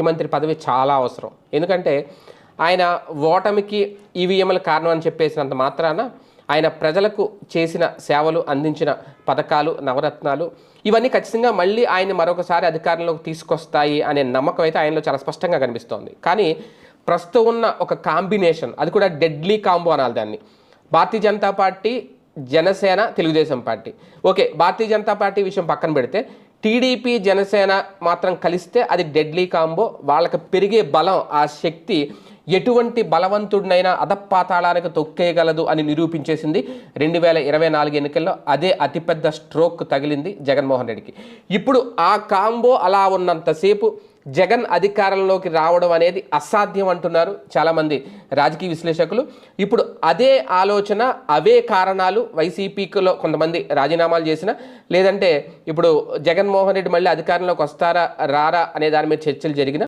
ముఖ్యమంత్రి పదవి చాలా అవసరం. ఎందుకంటే ఆయన ఓటమికి ఈవీఎంల కారణం అని చెప్పేసినంత మాత్రాన ఆయన ప్రజలకు చేసిన సేవలు, అందించిన పథకాలు, నవరత్నాలు ఇవన్నీ ఖచ్చితంగా మళ్ళీ ఆయన మరొకసారి అధికారంలోకి తీసుకొస్తాయి అనే నమ్మకం అయితే ఆయనలో చాలా స్పష్టంగా కనిపిస్తోంది. కానీ ప్రస్తుతం ఉన్న ఒక కాంబినేషన్, అది కూడా డెడ్లీ కాంబో అనాలి దాన్ని. భారతీయ జనతా పార్టీ, జనసేన, తెలుగుదేశం పార్టీ. ఓకే, భారతీయ జనతా పార్టీ విషయం పక్కన పెడితే టీడీపీ, జనసేన మాత్రం కలిస్తే అది డెడ్లీ కాంబో. వాళ్ళకి పెరిగే బలం, ఆ శక్తి ఎటువంటి బలవంతుడినైనా అధపాతాళానికి తొక్కేయగలదు అని నిరూపించేసింది 2024 ఎన్నికల్లో. అదే అతిపెద్ద స్ట్రోక్ తగిలింది జగన్మోహన్ రెడ్డికి. ఇప్పుడు ఆ కాంబో అలా ఉన్నంతసేపు జగన్ అధికారంలోకి రావడం అనేది అసాధ్యం అంటున్నారు చాలామంది రాజకీయ విశ్లేషకులు. ఇప్పుడు అదే ఆలోచన, అవే కారణాలు వైసీపీలో కొంతమంది రాజీనామాలు చేసిన, లేదంటే ఇప్పుడు జగన్మోహన్ రెడ్డి మళ్ళీ అధికారంలోకి వస్తారా రారా అనే దాని మీద చర్చలు జరిగిన